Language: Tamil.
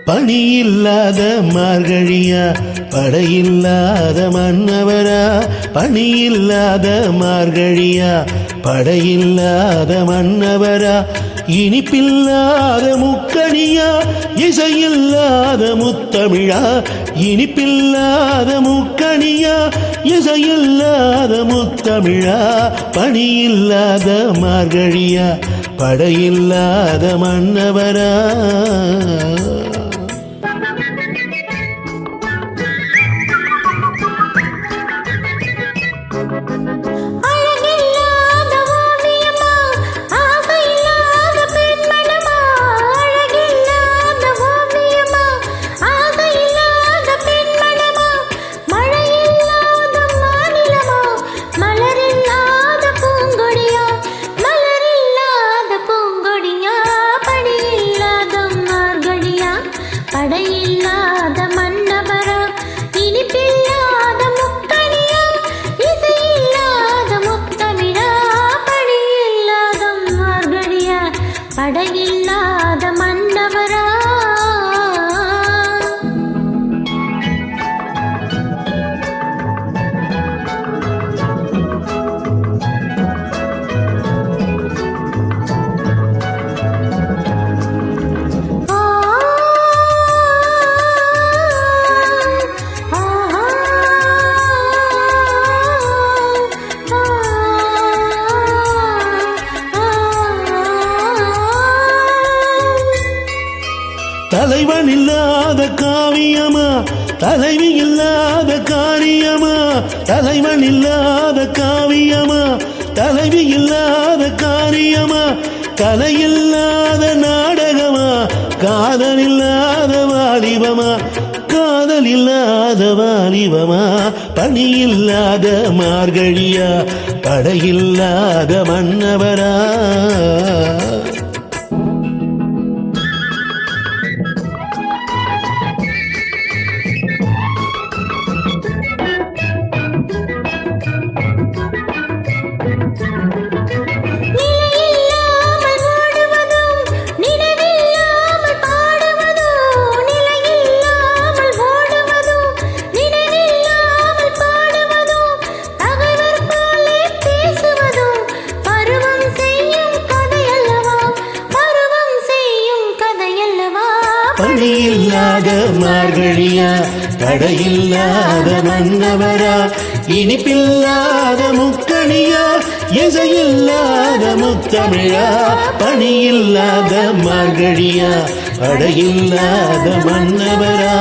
பணியில்லாத மார்கழியா படையில்லாத மன்னவரா, பணியில்லாத மார்கழியா படையில்லாத மன்னவரா, இனிப்பில்லாத முக்கணியா இசையில்லாத முத்தமிழா, இனிப்பில்லாத முக்கணியா இசையில்லாத முத்தமிழா, பணியில்லாத மார்கழியா படையில்லாத மன்னவரா. படையில்லாத மன்னவரா, இனிப்பில்லாத முக்கணியா இசையில்லாத முத்தமிழா, படையில்லாத மார்கழியா படையில்லாத மன்னவரா. தலைவன் இல்லாத காவியமா தலைவி இல்லாத காரியமா, தலைவன் இல்லாத காவியமா தலைவி இல்லாத காரியமா, கலையில்லாத நாடகமா காதல் இல்லாத வாலிபமா, காதல் இல்லாத வாலிபமா, பணியில்லாத மார்கழியா படையில்லாத மன்னவரா. பணியில்லாத மார்கழியா தடையில்லாத மன்னவரா, இனிப்பில்லாத முக்கணியா இசையில்லாத முத்தமிழா, பணியில்லாத மார்கழியா தடையில்லாத மன்னவரா.